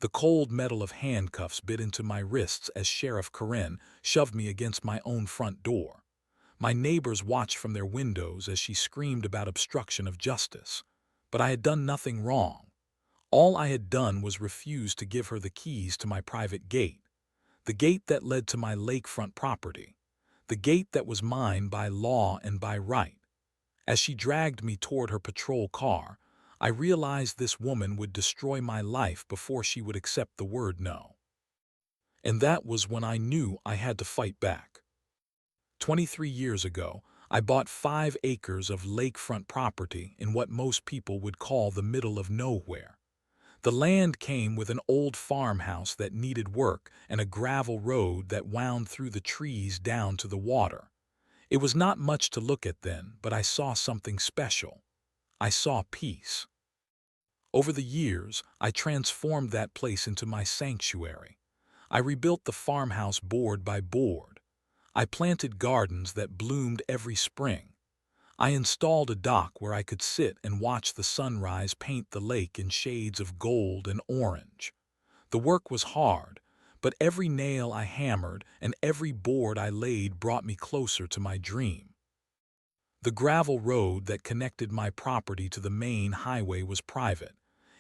The cold metal of handcuffs bit into my wrists as Sheriff Karen shoved me against my own front door. My neighbors watched from their windows as she screamed about obstruction of justice. But I had done nothing wrong. All I had done was refuse to give her the keys to my private gate, the gate that led to my lakefront property, the gate that was mine by law and by right. As she dragged me toward her patrol car, I realized this woman would destroy my life before she would accept the word no. And that was when I knew I had to fight back. 23 years ago, I bought 5 acres of lakefront property in what most people would call the middle of nowhere. The land came with an old farmhouse that needed work and a gravel road that wound through the trees down to the water. It was not much to look at then, but I saw something special. I saw peace. Over the years, I transformed that place into my sanctuary. I rebuilt the farmhouse board by board. I planted gardens that bloomed every spring. I installed a dock where I could sit and watch the sunrise paint the lake in shades of gold and orange. The work was hard, but every nail I hammered and every board I laid brought me closer to my dream. The gravel road that connected my property to the main highway was private.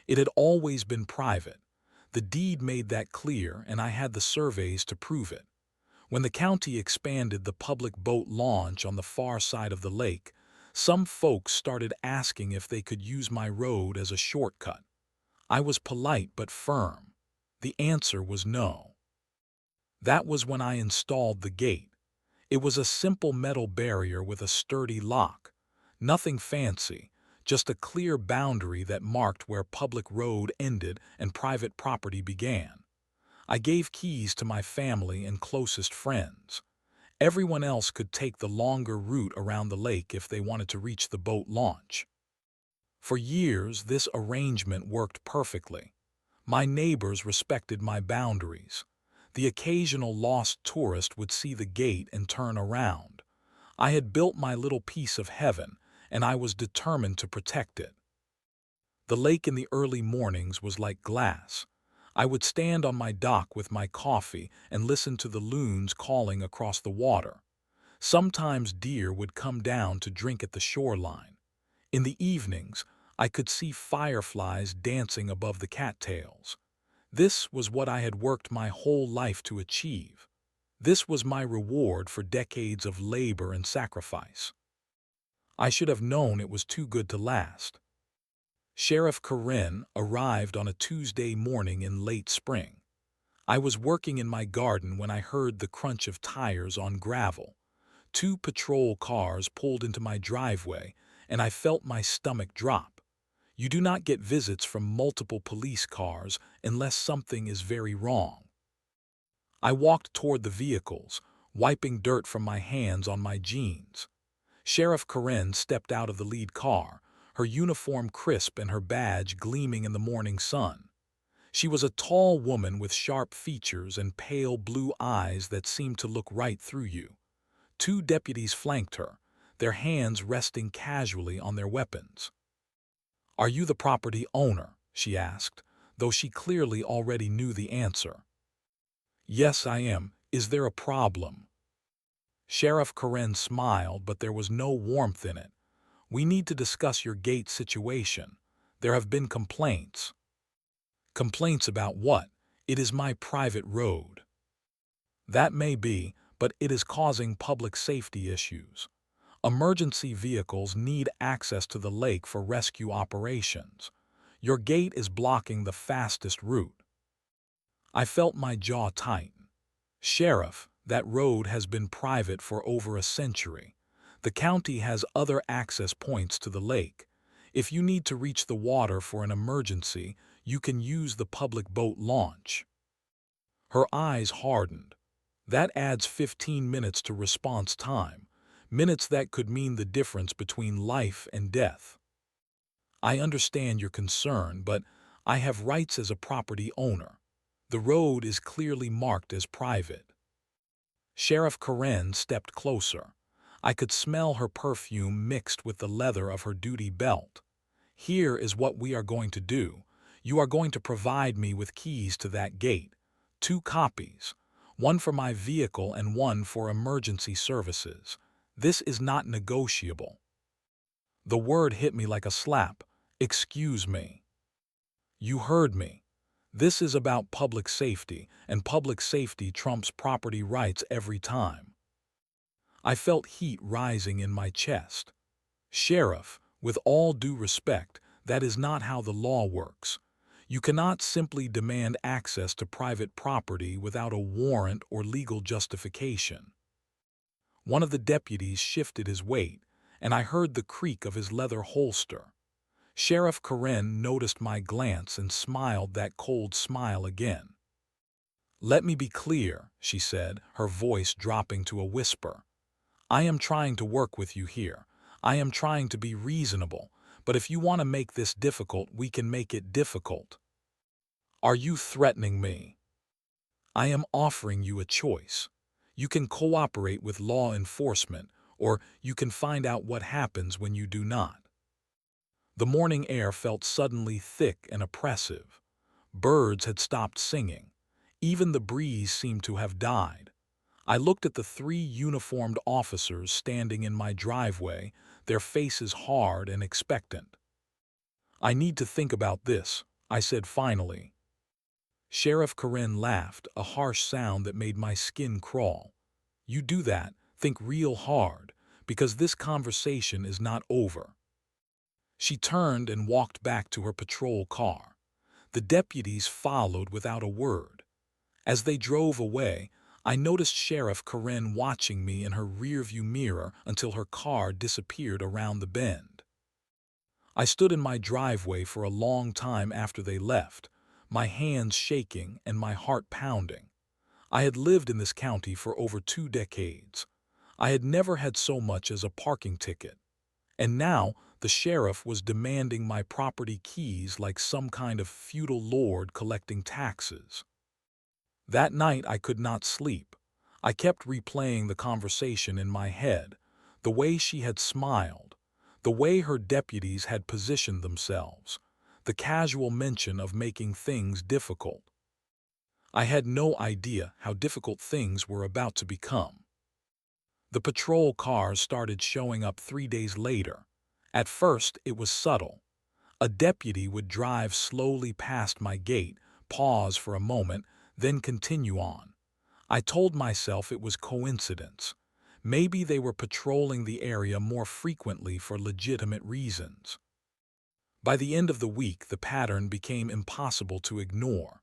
It had always been private. The deed made that clear, and I had the surveys to prove it. When the county expanded the public boat launch on the far side of the lake, some folks started asking if they could use my road as a shortcut. I was polite but firm. The answer was no. That was when I installed the gate. It was a simple metal barrier with a sturdy lock. Nothing fancy, just a clear boundary that marked where public road ended and private property began. I gave keys to my family and closest friends. Everyone else could take the longer route around the lake if they wanted to reach the boat launch. For years, this arrangement worked perfectly. My neighbors respected my boundaries. The occasional lost tourist would see the gate and turn around. I had built my little piece of heaven, and I was determined to protect it. The lake in the early mornings was like glass. I would stand on my dock with my coffee and listen to the loons calling across the water. Sometimes deer would come down to drink at the shoreline. In the evenings, I could see fireflies dancing above the cattails. This was what I had worked my whole life to achieve. This was my reward for decades of labor and sacrifice. I should have known it was too good to last. Sheriff Karen arrived on a Tuesday morning in late spring. I was working in my garden when I heard the crunch of tires on gravel. 2 patrol cars pulled into my driveway, and I felt my stomach drop. You do not get visits from multiple police cars unless something is very wrong. I walked toward the vehicles, wiping dirt from my hands on my jeans. Sheriff Karen stepped out of the lead car, her uniform crisp and her badge gleaming in the morning sun. She was a tall woman with sharp features and pale blue eyes that seemed to look right through you. 2 deputies flanked her, their hands resting casually on their weapons. "Are you the property owner?" she asked, though she clearly already knew the answer. "Yes, I am. Is there a problem?" Sheriff Karen smiled, but there was no warmth in it. "We need to discuss your gate situation. There have been complaints." "Complaints about what? It is my private road." "That may be, but it is causing public safety issues. Emergency vehicles need access to the lake for rescue operations. Your gate is blocking the fastest route." I felt my jaw tighten. "Sheriff, that road has been private for over a century. The county has other access points to the lake. If you need to reach the water for an emergency, you can use the public boat launch." Her eyes hardened. "That adds 15 minutes to response time, minutes that could mean the difference between life and death." "I understand your concern, but I have rights as a property owner. The road is clearly marked as private." Sheriff Karen stepped closer. I could smell her perfume mixed with the leather of her duty belt. "Here is what we are going to do. You are going to provide me with keys to that gate, 2 copies, one for my vehicle and one for emergency services. This is not negotiable." The word hit me like a slap. Excuse me. You heard me. This is about public safety, and public safety trumps property rights every time. I felt heat rising in my chest. Sheriff, with all due respect, that is not how the law works. You cannot simply demand access to private property without a warrant or legal justification. One of the deputies shifted his weight, and I heard the creak of his leather holster. Sheriff Karen noticed my glance and smiled that cold smile again. "Let me be clear," she said, her voice dropping to a whisper. "I am trying to work with you here. I am trying to be reasonable, but if you want to make this difficult, we can make it difficult." "Are you threatening me?" "I am offering you a choice. You can cooperate with law enforcement, or you can find out what happens when you do not." The morning air felt suddenly thick and oppressive. Birds had stopped singing. Even the breeze seemed to have died. I looked at the 3 uniformed officers standing in my driveway, their faces hard and expectant. "I need to think about this," I said finally. Sheriff Karen laughed, a harsh sound that made my skin crawl. "You do that, think real hard, because this conversation is not over." She turned and walked back to her patrol car. The deputies followed without a word. As they drove away, I noticed Sheriff Karen watching me in her rearview mirror until her car disappeared around the bend. I stood in my driveway for a long time after they left, my hands shaking and my heart pounding. I had lived in this county for over 2 decades. I had never had so much as a parking ticket. And now the sheriff was demanding my property keys like some kind of feudal lord collecting taxes. That night I could not sleep. I kept replaying the conversation in my head, the way she had smiled, the way her deputies had positioned themselves, the casual mention of making things difficult. I had no idea how difficult things were about to become. The patrol cars started showing up 3 days later. At first, it was subtle. A deputy would drive slowly past my gate, pause for a moment, then continue on. I told myself it was coincidence. Maybe they were patrolling the area more frequently for legitimate reasons. By the end of the week, the pattern became impossible to ignore.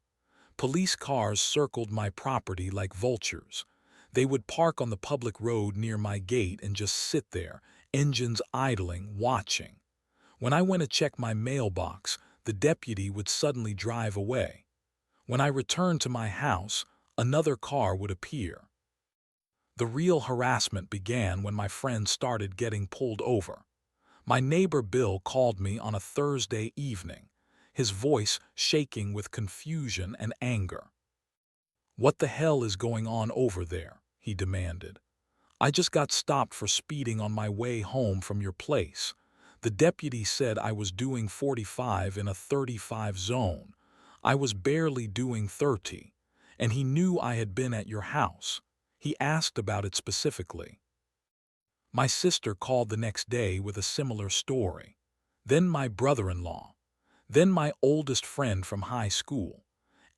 Police cars circled my property like vultures. They would park on the public road near my gate and just sit there, engines idling, watching. When I went to check my mailbox, the deputy would suddenly drive away. When I returned to my house, another car would appear. The real harassment began when my friends started getting pulled over. My neighbor Bill called me on a Thursday evening, his voice shaking with confusion and anger. "What the hell is going on over there?" he demanded. "I just got stopped for speeding on my way home from your place. The deputy said I was doing 45 in a 35 zone. I was barely doing 30, and he knew I had been at your house. He asked about it specifically." My sister called the next day with a similar story. Then my brother-in-law. Then my oldest friend from high school.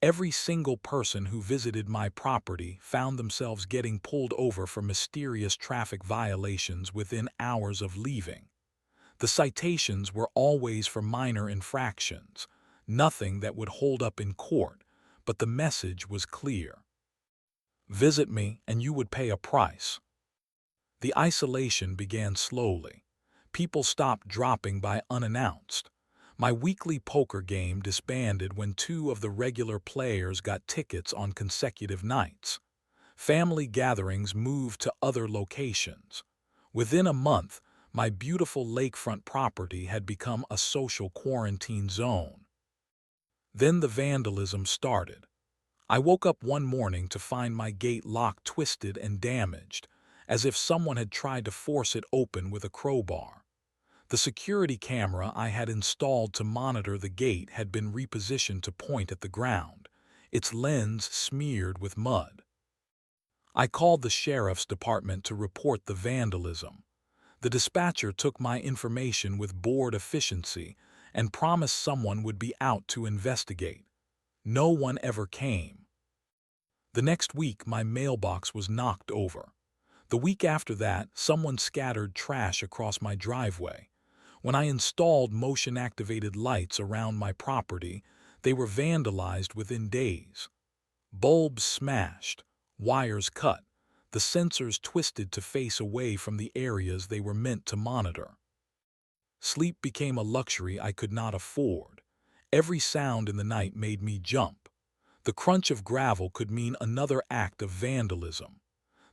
Every single person who visited my property found themselves getting pulled over for mysterious traffic violations within hours of leaving. The citations were always for minor infractions, nothing that would hold up in court, but the message was clear. Visit me and you would pay a price. The isolation began slowly. People stopped dropping by unannounced. My weekly poker game disbanded when 2 of the regular players got tickets on consecutive nights. Family gatherings moved to other locations. Within a month, my beautiful lakefront property had become a social quarantine zone. Then the vandalism started. I woke up one morning to find my gate lock twisted and damaged, as if someone had tried to force it open with a crowbar. The security camera I had installed to monitor the gate had been repositioned to point at the ground, its lens smeared with mud. I called the sheriff's department to report the vandalism. The dispatcher took my information with bored efficiency and promised someone would be out to investigate. No one ever came. The next week, my mailbox was knocked over. The week after that, someone scattered trash across my driveway. When I installed motion-activated lights around my property, they were vandalized within days. Bulbs smashed, wires cut, the sensors twisted to face away from the areas they were meant to monitor. Sleep became a luxury I could not afford. Every sound in the night made me jump. The crunch of gravel could mean another act of vandalism.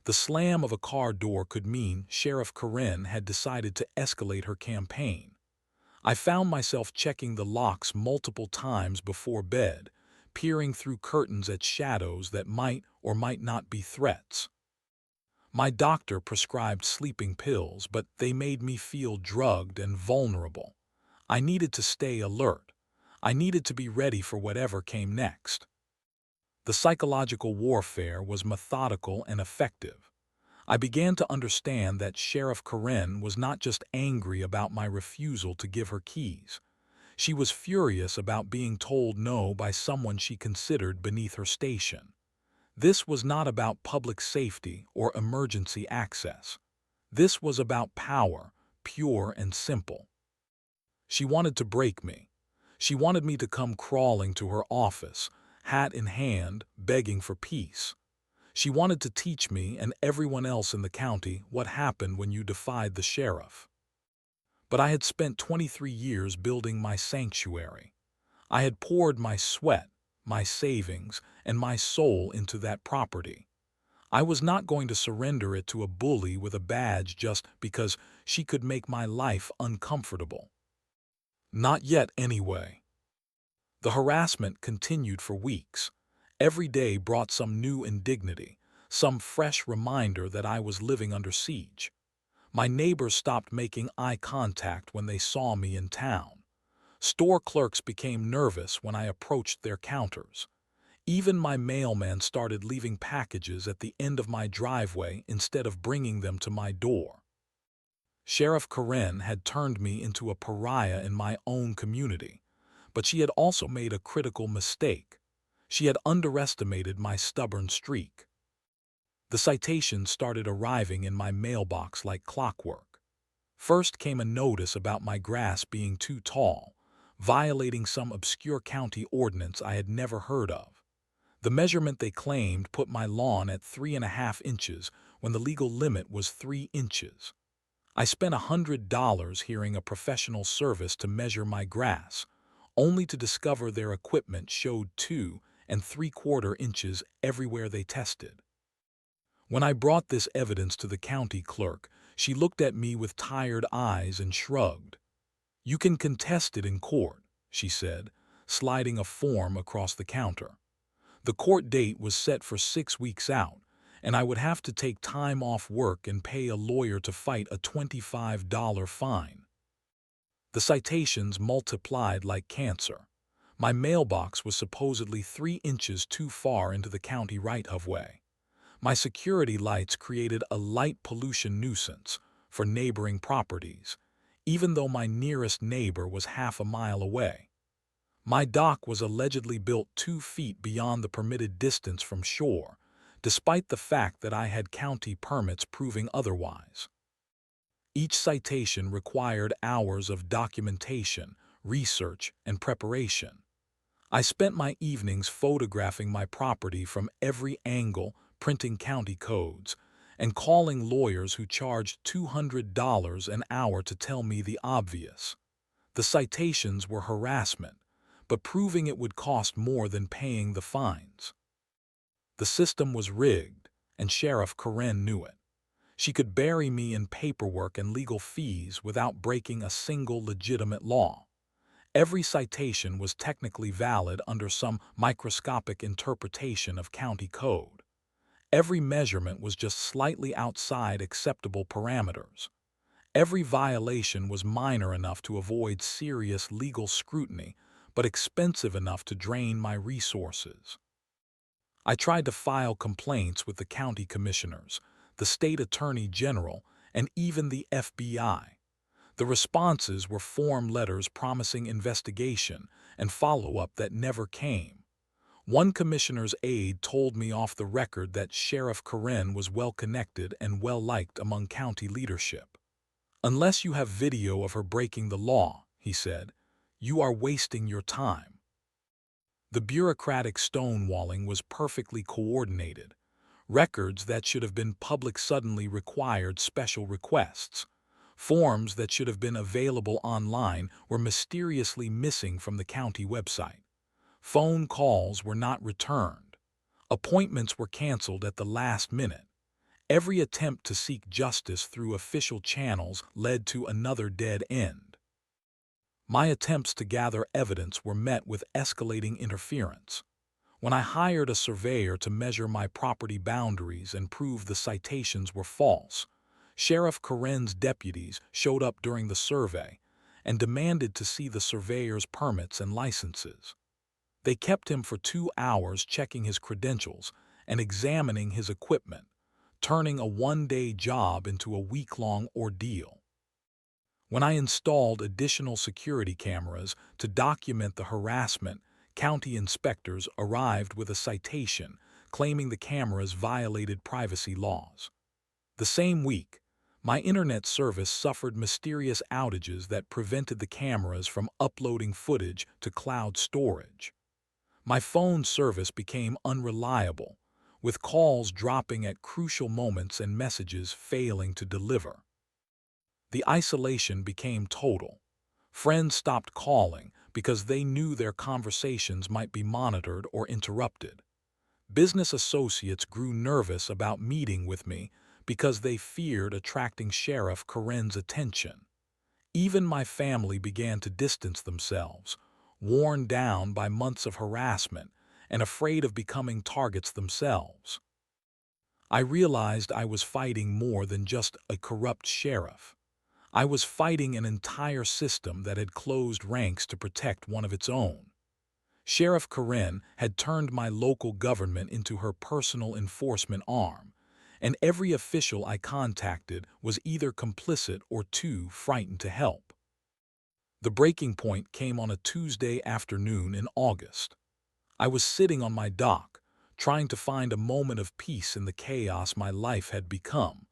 The slam of a car door could mean Sheriff Karen had decided to escalate her campaign. I found myself checking the locks multiple times before bed, peering through curtains at shadows that might or might not be threats. My doctor prescribed sleeping pills, but they made me feel drugged and vulnerable. I needed to stay alert. I needed to be ready for whatever came next. The psychological warfare was methodical and effective. I began to understand that Sheriff Karen was not just angry about my refusal to give her keys. She was furious about being told no by someone she considered beneath her station. This was not about public safety or emergency access. This was about power, pure and simple. She wanted to break me. She wanted me to come crawling to her office, hat in hand, begging for peace. She wanted to teach me and everyone else in the county what happened when you defied the sheriff. But I had spent 23 years building my sanctuary. I had poured my sweat, my savings, and my soul into that property. I was not going to surrender it to a bully with a badge just because she could make my life uncomfortable. Not yet, anyway. The harassment continued for weeks. Every day brought some new indignity, some fresh reminder that I was living under siege. My neighbors stopped making eye contact when they saw me in town. Store clerks became nervous when I approached their counters. Even my mailman started leaving packages at the end of my driveway instead of bringing them to my door. Sheriff Karen had turned me into a pariah in my own community, but she had also made a critical mistake. She had underestimated my stubborn streak. The citations started arriving in my mailbox like clockwork. First came a notice about my grass being too tall, violating some obscure county ordinance I had never heard of. The measurement they claimed put my lawn at 3.5 inches when the legal limit was 3 inches. I spent $100 hiring a professional service to measure my grass, only to discover their equipment showed 2.75 inches everywhere they tested. When I brought this evidence to the county clerk, she looked at me with tired eyes and shrugged. "You can contest it in court," she said, sliding a form across the counter. The court date was set for 6 weeks out, and I would have to take time off work and pay a lawyer to fight a $25 fine. The citations multiplied like cancer. My mailbox was supposedly 3 inches too far into the county right-of-way. My security lights created a light pollution nuisance for neighboring properties, even though my nearest neighbor was half a mile away. My dock was allegedly built 2 feet beyond the permitted distance from shore, despite the fact that I had county permits proving otherwise. Each citation required hours of documentation, research, and preparation. I spent my evenings photographing my property from every angle, printing county codes, and calling lawyers who charged $200 an hour to tell me the obvious. The citations were harassment, but proving it would cost more than paying the fines. The system was rigged, and Sheriff Karen knew it. She could bury me in paperwork and legal fees without breaking a single legitimate law. Every citation was technically valid under some microscopic interpretation of county code. Every measurement was just slightly outside acceptable parameters. Every violation was minor enough to avoid serious legal scrutiny, but expensive enough to drain my resources. I tried to file complaints with the county commissioners, the state attorney general, and even the FBI. The responses were form letters promising investigation and follow-up that never came. One commissioner's aide told me off the record that Sheriff Karen was well-connected and well-liked among county leadership. "Unless you have video of her breaking the law," he said, "you are wasting your time." The bureaucratic stonewalling was perfectly coordinated. Records that should have been public suddenly required special requests. Forms that should have been available online were mysteriously missing from the county website. Phone calls were not returned. Appointments were canceled at the last minute. Every attempt to seek justice through official channels led to another dead end. My attempts to gather evidence were met with escalating interference. When I hired a surveyor to measure my property boundaries and prove the citations were false, Sheriff Karen's deputies showed up during the survey and demanded to see the surveyor's permits and licenses. They kept him for 2 hours checking his credentials and examining his equipment, turning a one-day job into a week-long ordeal. When I installed additional security cameras to document the harassment, county inspectors arrived with a citation claiming the cameras violated privacy laws. The same week, my internet service suffered mysterious outages that prevented the cameras from uploading footage to cloud storage. My phone service became unreliable, with calls dropping at crucial moments and messages failing to deliver. The isolation became total. Friends stopped calling because they knew their conversations might be monitored or interrupted. Business associates grew nervous about meeting with me because they feared attracting Sheriff Karen's attention. Even my family began to distance themselves, worn down by months of harassment and afraid of becoming targets themselves. I realized I was fighting more than just a corrupt sheriff. I was fighting an entire system that had closed ranks to protect one of its own. Sheriff Karen had turned my local government into her personal enforcement arm, and every official I contacted was either complicit or too frightened to help. The breaking point came on a Tuesday afternoon in August. I was sitting on my dock, trying to find a moment of peace in the chaos my life had become,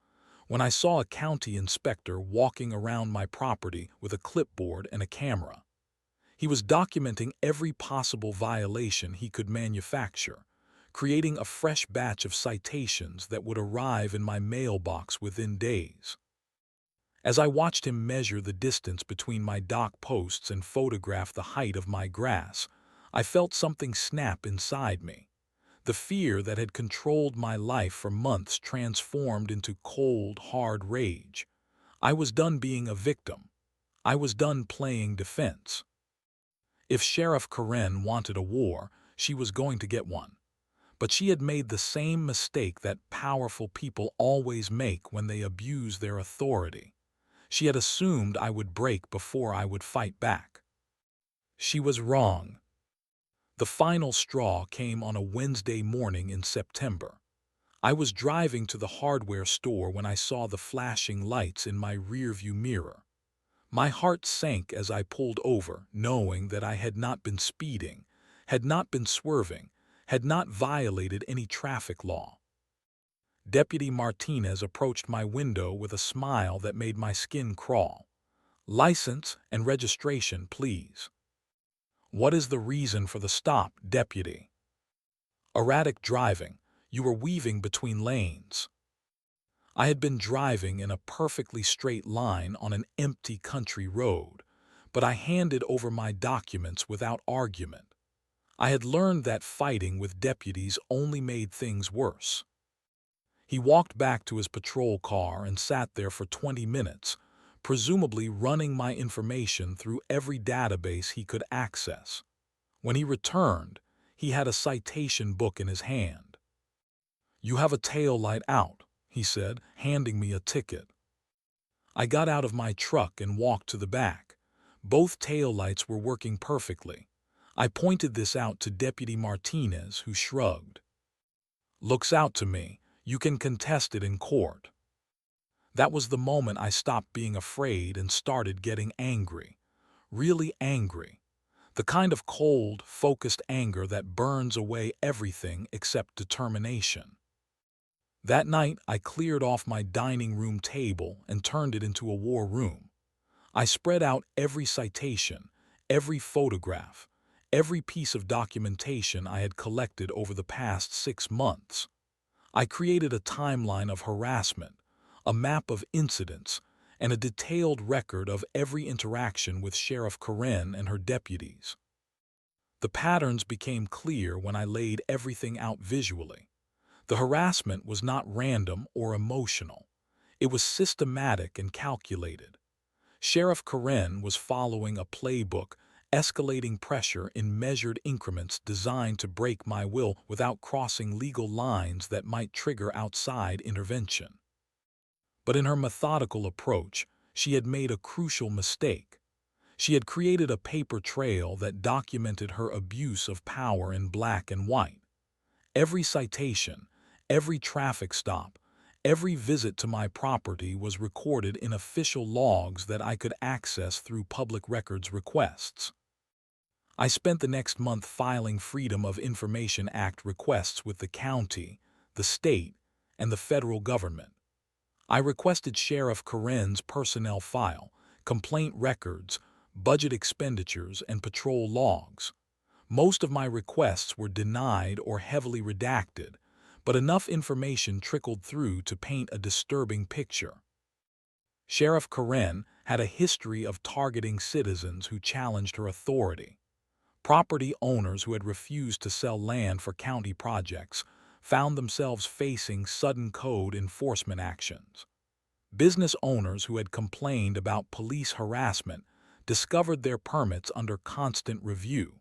when I saw a county inspector walking around my property with a clipboard and a camera. He was documenting every possible violation he could manufacture, creating a fresh batch of citations that would arrive in my mailbox within days. As I watched him measure the distance between my dock posts and photograph the height of my grass, I felt something snap inside me. The fear that had controlled my life for months transformed into cold, hard rage. I was done being a victim. I was done playing defense. If Sheriff Karen wanted a war, she was going to get one. But she had made the same mistake that powerful people always make when they abuse their authority. She had assumed I would break before I would fight back. She was wrong. The final straw came on a Wednesday morning in September. I was driving to the hardware store when I saw the flashing lights in my rearview mirror. My heart sank as I pulled over, knowing that I had not been speeding, had not been swerving, had not violated any traffic law. Deputy Martinez approached my window with a smile that made my skin crawl. "License and registration, please." "What is the reason for the stop, Deputy?" "Erratic driving. You were weaving between lanes." I had been driving in a perfectly straight line on an empty country road, but I handed over my documents without argument. I had learned that fighting with deputies only made things worse. He walked back to his patrol car and sat there for 20 minutes, presumably running my information through every database he could access. When he returned, he had a citation book in his hand. "You have a tail light out," he said, handing me a ticket. I got out of my truck and walked to the back. Both taillights were working perfectly. I pointed this out to Deputy Martinez, who shrugged. "Looks out to me. You can contest it in court." That was the moment I stopped being afraid and started getting angry. Really angry. The kind of cold, focused anger that burns away everything except determination. That night, I cleared off my dining room table and turned it into a war room. I spread out every citation, every photograph, every piece of documentation I had collected over the past 6 months. I created a timeline of harassment, a map of incidents, and a detailed record of every interaction with Sheriff Karen and her deputies. The patterns became clear when I laid everything out visually. The harassment was not random or emotional. It was systematic and calculated. Sheriff Karen was following a playbook, escalating pressure in measured increments designed to break my will without crossing legal lines that might trigger outside intervention. But in her methodical approach, she had made a crucial mistake. She had created a paper trail that documented her abuse of power in black and white. Every citation, every traffic stop, every visit to my property was recorded in official logs that I could access through public records requests. I spent the next month filing Freedom of Information Act requests with the county, the state, and the federal government. I requested Sheriff Karen's personnel file, complaint records, budget expenditures, and patrol logs. Most of my requests were denied or heavily redacted, but enough information trickled through to paint a disturbing picture. Sheriff Karen had a history of targeting citizens who challenged her authority. Property owners who had refused to sell land for county projects found themselves facing sudden code enforcement actions. Business owners who had complained about police harassment discovered their permits under constant review.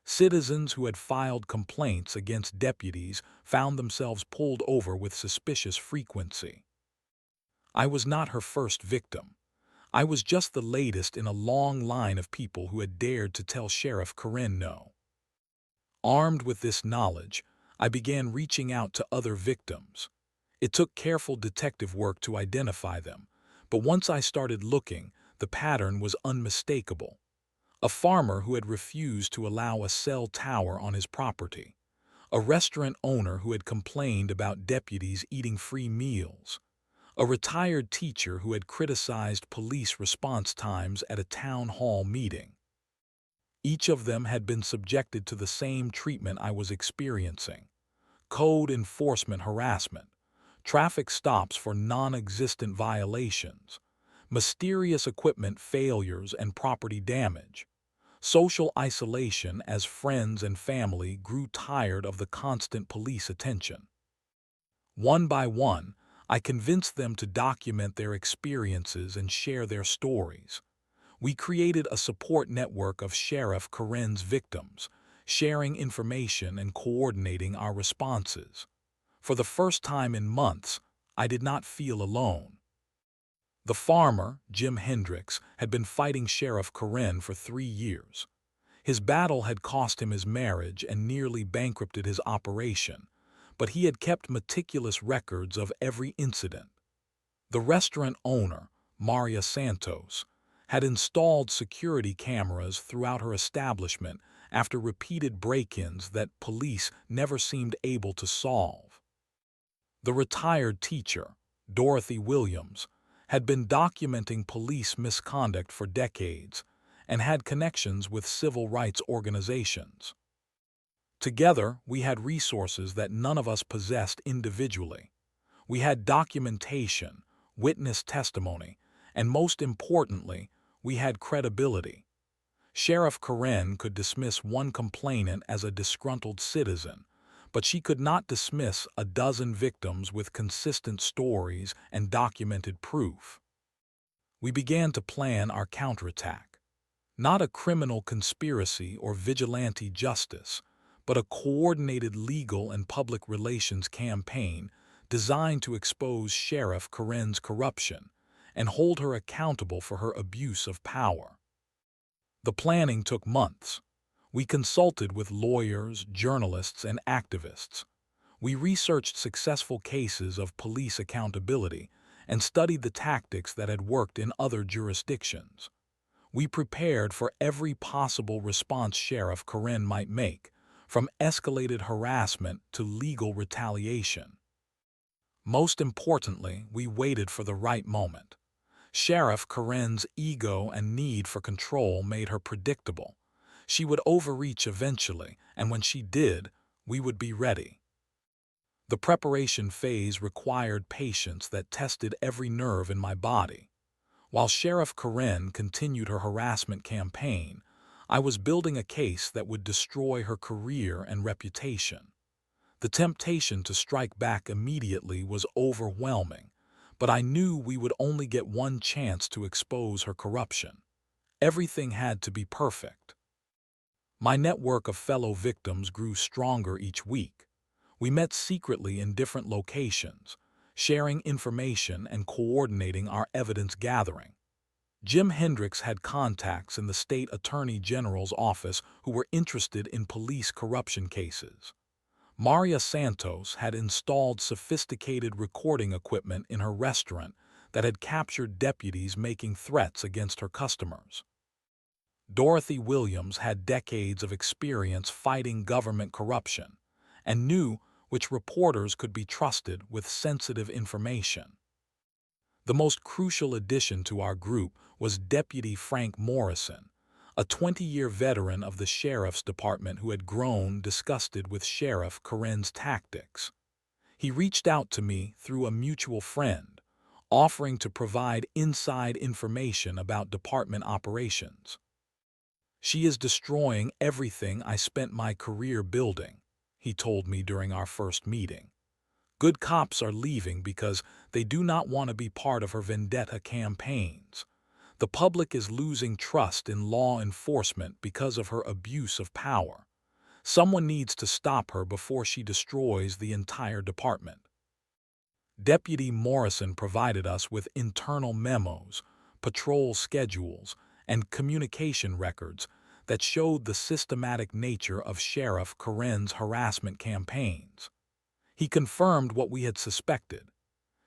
Citizens who had filed complaints against deputies found themselves pulled over with suspicious frequency. I was not her first victim. I was just the latest in a long line of people who had dared to tell Sheriff Karen no. Armed with this knowledge, I began reaching out to other victims. It took careful detective work to identify them, but once I started looking, the pattern was unmistakable. A farmer who had refused to allow a cell tower on his property. A restaurant owner who had complained about deputies eating free meals. A retired teacher who had criticized police response times at a town hall meeting. Each of them had been subjected to the same treatment I was experiencing: code enforcement harassment, traffic stops for non-existent violations, mysterious equipment failures and property damage, social isolation as friends and family grew tired of the constant police attention. One by one, I convinced them to document their experiences and share their stories. We created a support network of Sheriff Karen's victims, sharing information and coordinating our responses. For the first time in months, I did not feel alone. The farmer, Jim Hendricks, had been fighting Sheriff Karen for 3 years. His battle had cost him his marriage and nearly bankrupted his operation, but he had kept meticulous records of every incident. The restaurant owner, Maria Santos, had installed security cameras throughout her establishment after repeated break-ins that police never seemed able to solve. The retired teacher, Dorothy Williams, had been documenting police misconduct for decades and had connections with civil rights organizations. Together, we had resources that none of us possessed individually. We had documentation, witness testimony, and most importantly, we had credibility. Sheriff Karen could dismiss one complainant as a disgruntled citizen, but she could not dismiss a dozen victims with consistent stories and documented proof. We began to plan our counterattack. Not a criminal conspiracy or vigilante justice, but a coordinated legal and public relations campaign designed to expose Sheriff Karen's corruption and hold her accountable for her abuse of power. The planning took months. We consulted with lawyers, journalists, and activists. We researched successful cases of police accountability and studied the tactics that had worked in other jurisdictions. We prepared for every possible response Sheriff Karen might make, from escalated harassment to legal retaliation. Most importantly, we waited for the right moment. Sheriff Karen's ego and need for control made her predictable. She would overreach eventually, and when she did, we would be ready. The preparation phase required patience that tested every nerve in my body. While Sheriff Karen continued her harassment campaign, I was building a case that would destroy her career and reputation. The temptation to strike back immediately was overwhelming, but I knew we would only get one chance to expose her corruption. Everything had to be perfect. My network of fellow victims grew stronger each week. We met secretly in different locations, sharing information and coordinating our evidence gathering. Jim Hendricks had contacts in the state attorney general's office who were interested in police corruption cases. Maria Santos had installed sophisticated recording equipment in her restaurant that had captured deputies making threats against her customers. Dorothy Williams had decades of experience fighting government corruption and knew which reporters could be trusted with sensitive information. The most crucial addition to our group was Deputy Frank Morrison, a 20-year veteran of the Sheriff's Department who had grown disgusted with Sheriff Karen's tactics. He reached out to me through a mutual friend, offering to provide inside information about department operations. "She is destroying everything I spent my career building," he told me during our first meeting. "Good cops are leaving because they do not want to be part of her vendetta campaigns. The public is losing trust in law enforcement because of her abuse of power. Someone needs to stop her before she destroys the entire department." Deputy Morrison provided us with internal memos, patrol schedules, and communication records that showed the systematic nature of Sheriff Karen's harassment campaigns. He confirmed what we had suspected.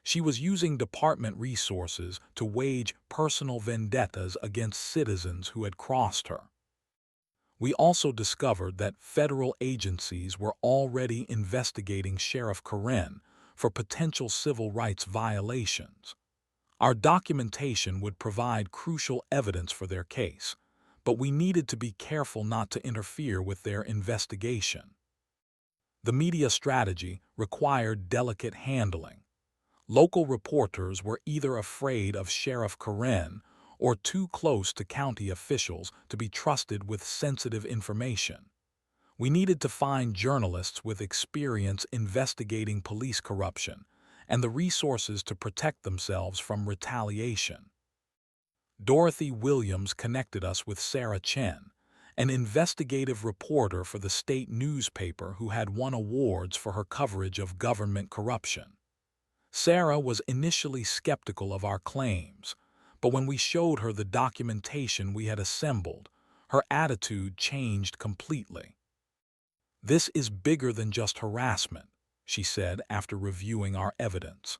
She was using department resources to wage personal vendettas against citizens who had crossed her. We also discovered that federal agencies were already investigating Sheriff Karen for potential civil rights violations. Our documentation would provide crucial evidence for their case, but we needed to be careful not to interfere with their investigation. The media strategy required delicate handling. Local reporters were either afraid of Sheriff Karen or too close to county officials to be trusted with sensitive information. We needed to find journalists with experience investigating police corruption and the resources to protect themselves from retaliation. Dorothy Williams connected us with Sarah Chen, an investigative reporter for the state newspaper who had won awards for her coverage of government corruption. Sarah was initially skeptical of our claims, but when we showed her the documentation we had assembled, her attitude changed completely. "This is bigger than just harassment," she said after reviewing our evidence.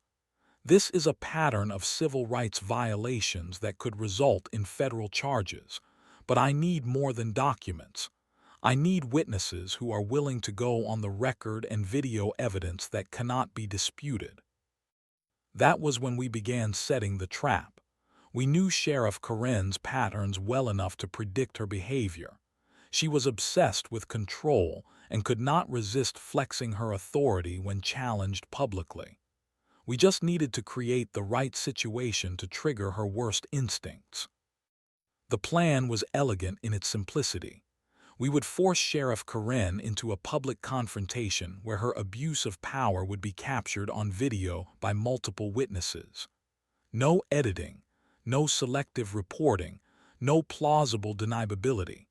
"This is a pattern of civil rights violations that could result in federal charges, but I need more than documents. I need witnesses who are willing to go on the record and video evidence that cannot be disputed." That was when we began setting the trap. We knew Sheriff Karen's patterns well enough to predict her behavior. She was obsessed with control and could not resist flexing her authority when challenged publicly. We just needed to create the right situation to trigger her worst instincts. The plan was elegant in its simplicity. We would force Sheriff Karen into a public confrontation where her abuse of power would be captured on video by multiple witnesses. No editing, no selective reporting, no plausible deniability.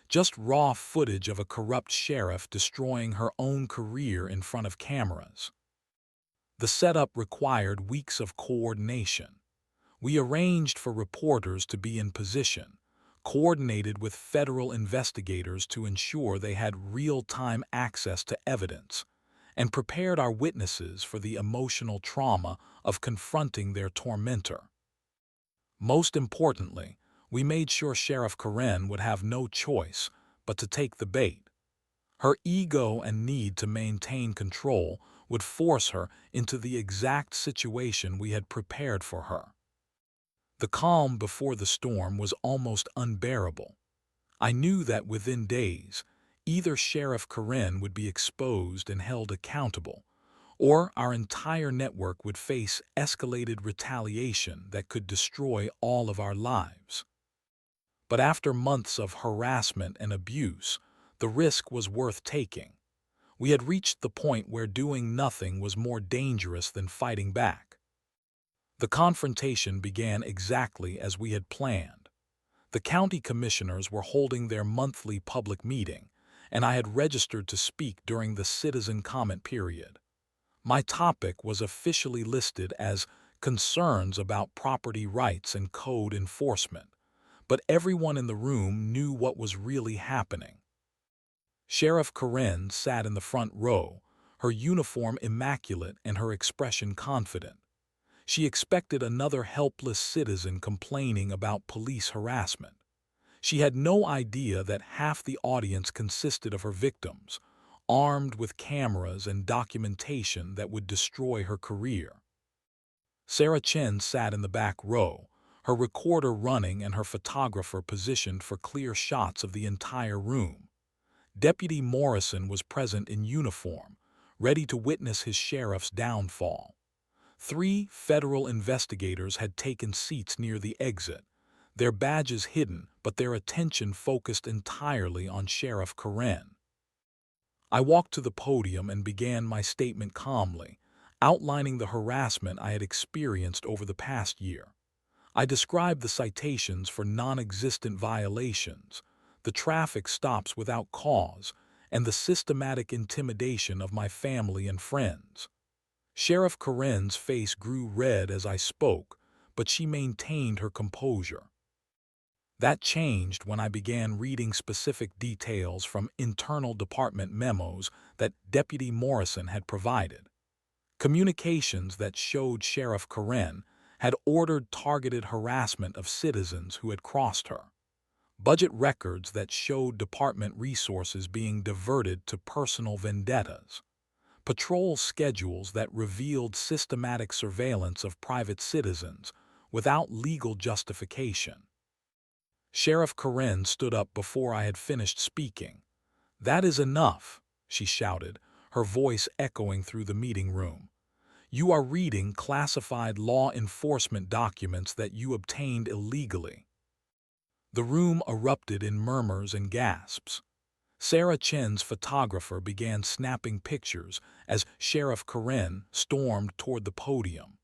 Just raw footage of a corrupt sheriff destroying her own career in front of cameras. The setup required weeks of coordination. We arranged for reporters to be in position, coordinated with federal investigators to ensure they had real-time access to evidence, and prepared our witnesses for the emotional trauma of confronting their tormentor. Most importantly, we made sure Sheriff Karen would have no choice but to take the bait. Her ego and need to maintain control would force her into the exact situation we had prepared for her. The calm before the storm was almost unbearable. I knew that within days, either Sheriff Karen would be exposed and held accountable, or our entire network would face escalated retaliation that could destroy all of our lives. But after months of harassment and abuse, the risk was worth taking. We had reached the point where doing nothing was more dangerous than fighting back. The confrontation began exactly as we had planned. The county commissioners were holding their monthly public meeting, and I had registered to speak during the citizen comment period. My topic was officially listed as concerns about property rights and code enforcement, but everyone in the room knew what was really happening. Sheriff Karen sat in the front row, her uniform immaculate and her expression confident. She expected another helpless citizen complaining about police harassment. She had no idea that half the audience consisted of her victims, armed with cameras and documentation that would destroy her career. Sarah Chen sat in the back row, her recorder running and her photographer positioned for clear shots of the entire room. Deputy Morrison was present in uniform, ready to witness his sheriff's downfall. 3 federal investigators had taken seats near the exit, their badges hidden but their attention focused entirely on Sheriff Karen. I walked to the podium and began my statement calmly, outlining the harassment I had experienced over the past year. I described the citations for non-existent violations, the traffic stops without cause, and the systematic intimidation of my family and friends. Sheriff Karen's face grew red as I spoke, but she maintained her composure. That changed when I began reading specific details from internal department memos that Deputy Morrison had provided. Communications that showed Sheriff Karen had ordered targeted harassment of citizens who had crossed her. Budget records that showed department resources being diverted to personal vendettas. Patrol schedules that revealed systematic surveillance of private citizens without legal justification. Sheriff Karen stood up before I had finished speaking. "That is enough," she shouted, her voice echoing through the meeting room. "You are reading classified law enforcement documents that you obtained illegally." The room erupted in murmurs and gasps. Sarah Chen's photographer began snapping pictures as Sheriff Karen stormed toward the podium.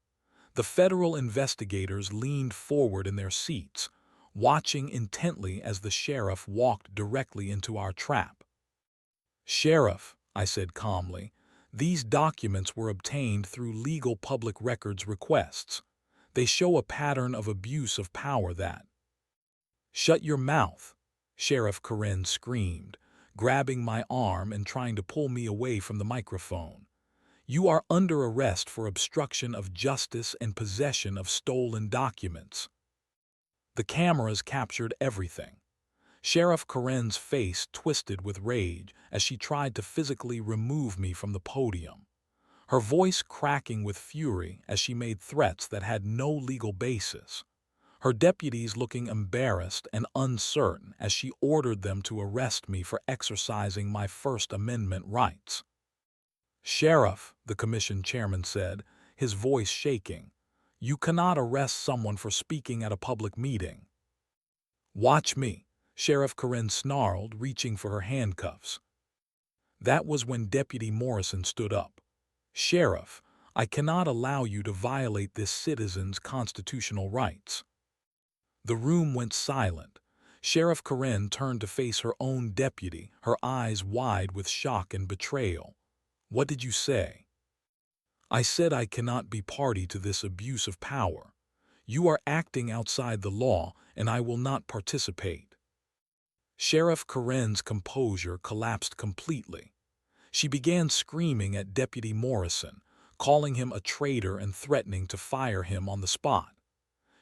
The federal investigators leaned forward in their seats, watching intently as the sheriff walked directly into our trap. "Sheriff," I said calmly, "these documents were obtained through legal public records requests. They show a pattern of abuse of power that—" "Shut your mouth," Sheriff Karen screamed, grabbing my arm and trying to pull me away from the microphone. "You are under arrest for obstruction of justice and possession of stolen documents." The cameras captured everything. Sheriff Karen's face twisted with rage as she tried to physically remove me from the podium, her voice cracking with fury as she made threats that had no legal basis, her deputies looking embarrassed and uncertain as she ordered them to arrest me for exercising my First Amendment rights. "Sheriff," the commission chairman said, his voice shaking, "you cannot arrest someone for speaking at a public meeting." "Watch me," Sheriff Karen snarled, reaching for her handcuffs. That was when Deputy Morrison stood up. "Sheriff, I cannot allow you to violate this citizen's constitutional rights." The room went silent. Sheriff Karen turned to face her own deputy, her eyes wide with shock and betrayal. "What did you say?" "I said I cannot be party to this abuse of power. You are acting outside the law, and I will not participate." Sheriff Karen's composure collapsed completely. She began screaming at Deputy Morrison, calling him a traitor and threatening to fire him on the spot.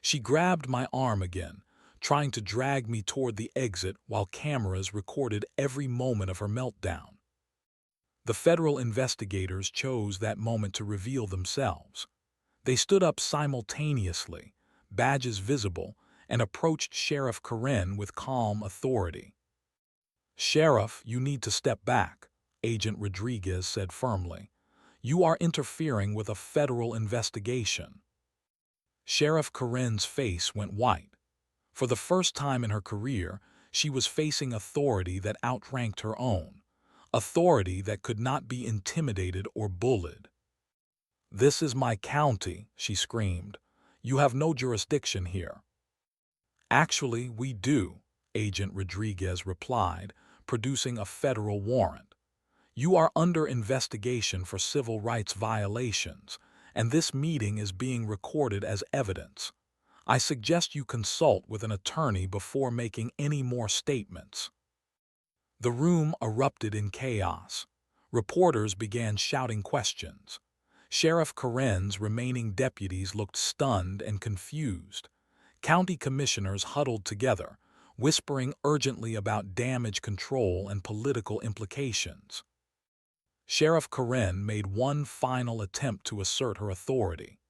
She grabbed my arm again, trying to drag me toward the exit while cameras recorded every moment of her meltdown. The federal investigators chose that moment to reveal themselves. They stood up simultaneously, badges visible, and approached Sheriff Karen with calm authority. "Sheriff, you need to step back," Agent Rodriguez said firmly. "You are interfering with a federal investigation." Sheriff Karen's face went white. For the first time in her career, she was facing authority that outranked her own, authority that could not be intimidated or bullied. "This is my county," she screamed. "You have no jurisdiction here." "Actually, we do," Agent Rodriguez replied, producing a federal warrant. "You are under investigation for civil rights violations, and this meeting is being recorded as evidence. I suggest you consult with an attorney before making any more statements." The room erupted in chaos. Reporters began shouting questions. Sheriff Karen's remaining deputies looked stunned and confused. County commissioners huddled together, whispering urgently about damage control and political implications. Sheriff Karen made one final attempt to assert her authority.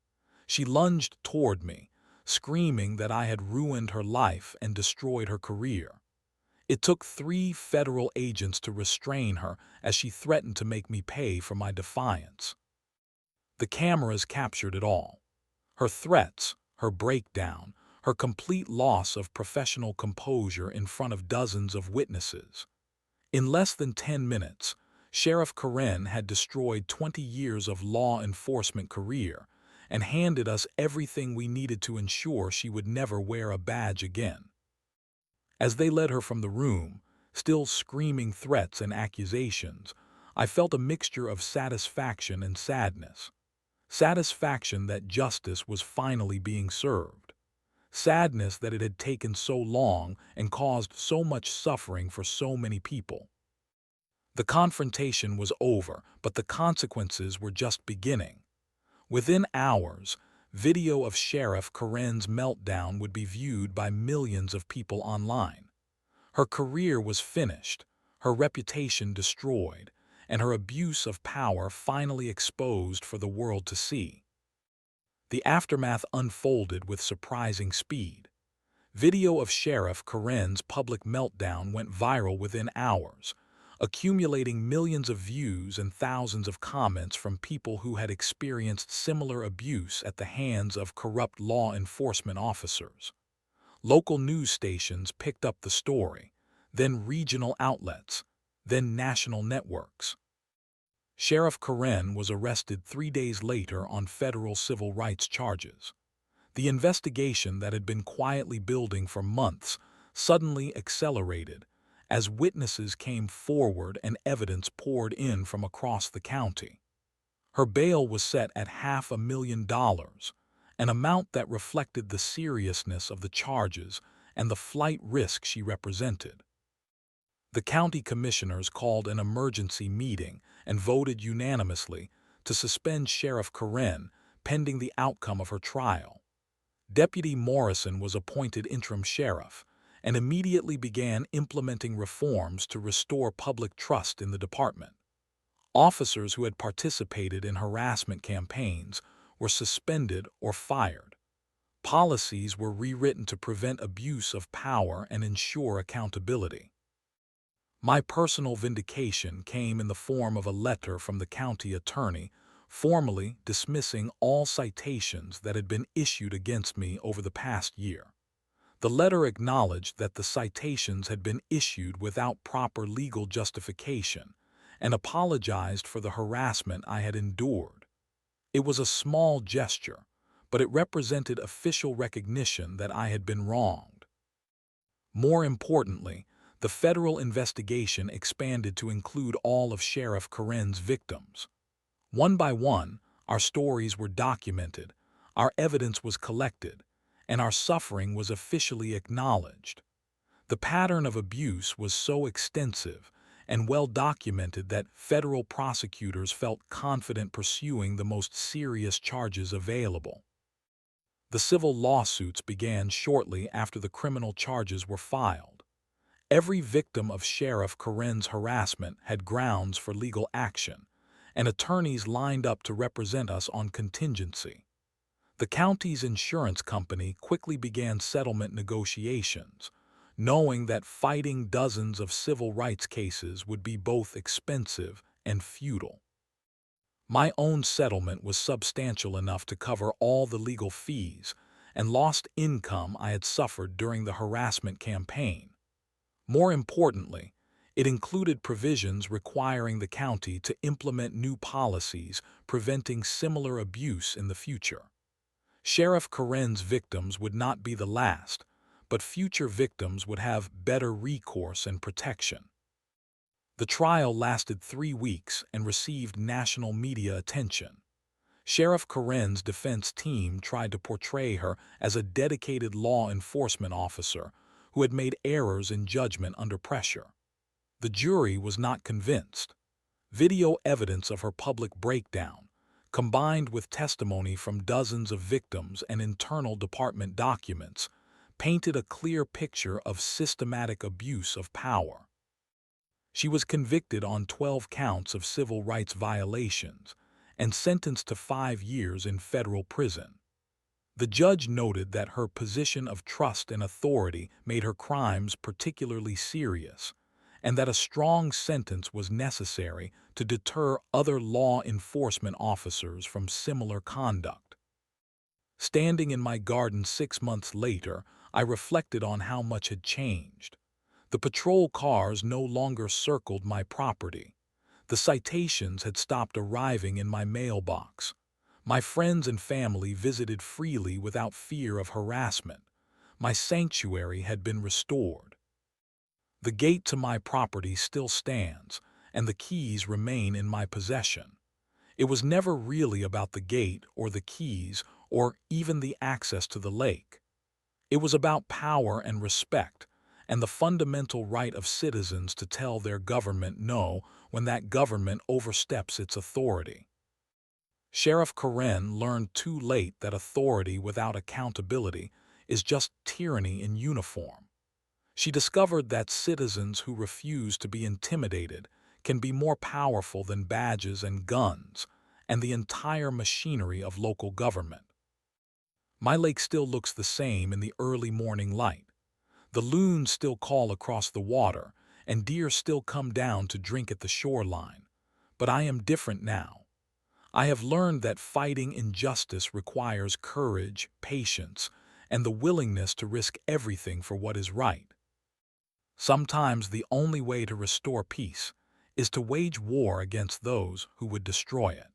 She lunged toward me, screaming that I had ruined her life and destroyed her career. It took 3 federal agents to restrain her as she threatened to make me pay for my defiance. The cameras captured it all. Her threats, her breakdown, her complete loss of professional composure in front of dozens of witnesses. In less than 10 minutes, Sheriff Karen had destroyed 20 years of law enforcement career and handed us everything we needed to ensure she would never wear a badge again. As they led her from the room, still screaming threats and accusations, I felt a mixture of satisfaction and sadness. Satisfaction that justice was finally being served. Sadness that it had taken so long and caused so much suffering for so many people. The confrontation was over, but the consequences were just beginning. Within hours, video of Sheriff Karen's meltdown would be viewed by millions of people online. Her career was finished, her reputation destroyed, and her abuse of power finally exposed for the world to see. The aftermath unfolded with surprising speed. Video of Sheriff Karen's public meltdown went viral within hours, accumulating millions of views and thousands of comments from people who had experienced similar abuse at the hands of corrupt law enforcement officers. Local news stations picked up the story, then regional outlets, then national networks. Sheriff Karen was arrested 3 days later on federal civil rights charges. The investigation that had been quietly building for months suddenly accelerated as witnesses came forward and evidence poured in from across the county. Her bail was set at $500,000, an amount that reflected the seriousness of the charges and the flight risk she represented. The county commissioners called an emergency meeting and voted unanimously to suspend Sheriff Karen pending the outcome of her trial. Deputy Morrison was appointed interim sheriff and immediately began implementing reforms to restore public trust in the department. Officers who had participated in harassment campaigns were suspended or fired. Policies were rewritten to prevent abuse of power and ensure accountability. My personal vindication came in the form of a letter from the county attorney formally dismissing all citations that had been issued against me over the past year. The letter acknowledged that the citations had been issued without proper legal justification and apologized for the harassment I had endured. It was a small gesture, but it represented official recognition that I had been wronged. More importantly, the federal investigation expanded to include all of Sheriff Karen's victims. One by one, our stories were documented, our evidence was collected, and our suffering was officially acknowledged. The pattern of abuse was so extensive and well documented that federal prosecutors felt confident pursuing the most serious charges available. The civil lawsuits began shortly after the criminal charges were filed. Every victim of Sheriff Karen's harassment had grounds for legal action, and attorneys lined up to represent us on contingency. The county's insurance company quickly began settlement negotiations, knowing that fighting dozens of civil rights cases would be both expensive and futile. My own settlement was substantial enough to cover all the legal fees and lost income I had suffered during the harassment campaign. More importantly, it included provisions requiring the county to implement new policies preventing similar abuse in the future. Sheriff Karen's victims would not be the last, but future victims would have better recourse and protection. The trial lasted 3 weeks and received national media attention. Sheriff Karen's defense team tried to portray her as a dedicated law enforcement officer who had made errors in judgment under pressure. The jury was not convinced. Video evidence of her public breakdown, combined with testimony from dozens of victims and internal department documents, painted a clear picture of systematic abuse of power. She was convicted on 12 counts of civil rights violations and sentenced to 5 years in federal prison. The judge noted that her position of trust and authority made her crimes particularly serious, and that a strong sentence was necessary to deter other law enforcement officers from similar conduct. Standing in my garden 6 months later, I reflected on how much had changed. The patrol cars no longer circled my property. The citations had stopped arriving in my mailbox. My friends and family visited freely without fear of harassment. My sanctuary had been restored. The gate to my property still stands, and the keys remain in my possession. It was never really about the gate or the keys or even the access to the lake. It was about power and respect, and the fundamental right of citizens to tell their government no when that government oversteps its authority. Sheriff Karen learned too late that authority without accountability is just tyranny in uniform. She discovered that citizens who refuse to be intimidated can be more powerful than badges and guns and the entire machinery of local government. My lake still looks the same in the early morning light. The loons still call across the water, and deer still come down to drink at the shoreline. But I am different now. I have learned that fighting injustice requires courage, patience, and the willingness to risk everything for what is right. Sometimes the only way to restore peace is to wage war against those who would destroy it.